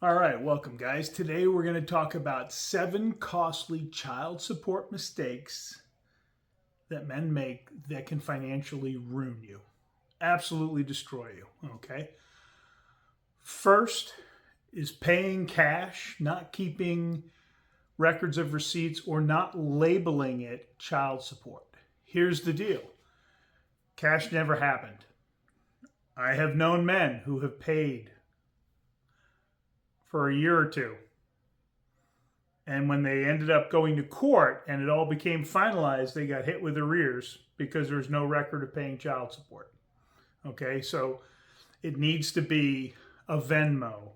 All right, welcome guys. Today we're going to talk about 7 costly child support mistakes that men make that can financially ruin you, absolutely destroy you, okay? First is paying cash, not keeping records of receipts, or not labeling it child support. Here's the deal. Cash never happened. I have known men who have paid for a year or two. And when they ended up going to court and it all became finalized, they got hit with arrears because there's no record of paying child support. Okay, so it needs to be a Venmo.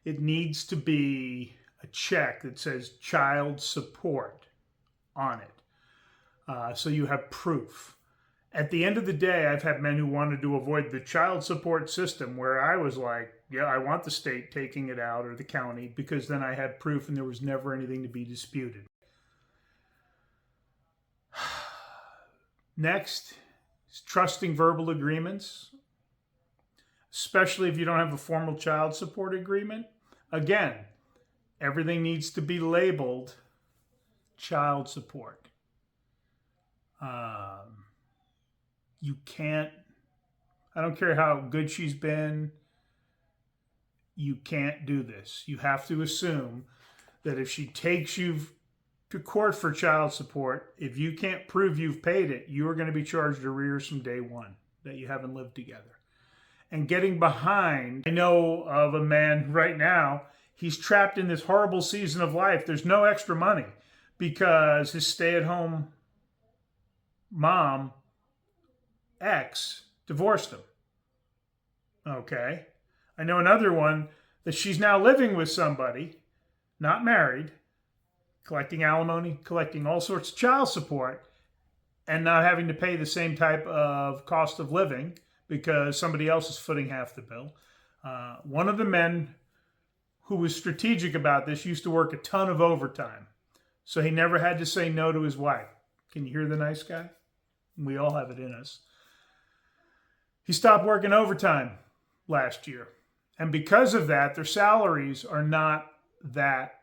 It needs to be a check that says child support on it. So you have proof. At the end of the day, I've had men who wanted to avoid the child support system where I was like, yeah, I want the state taking it out or the county because then I had proof and there was never anything to be disputed. Next is trusting verbal agreements, especially if you don't have a formal child support agreement. Again, everything needs to be labeled child support. You can't, I don't care how good she's been, you can't do this. You have to assume that if she takes you to court for child support, if you can't prove you've paid it, you are going to be charged arrears from day one that you haven't lived together. And getting behind, I know of a man right now, he's trapped in this horrible season of life. There's no extra money because his stay-at-home mom, ex, divorced him. Okay. I know another one that she's now living with somebody, not married, collecting alimony, collecting all sorts of child support, and not having to pay the same type of cost of living because somebody else is footing half the bill. One of the men who was strategic about this used to work a ton of overtime, so he never had to say no to his wife. Can you hear the nice guy? We all have it in us. He stopped working overtime last year. And because of that, their salaries are not that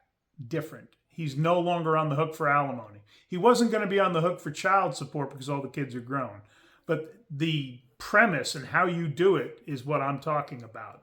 different. He's no longer on the hook for alimony. He wasn't going to be on the hook for child support because all the kids are grown. But the premise and how you do it is what I'm talking about.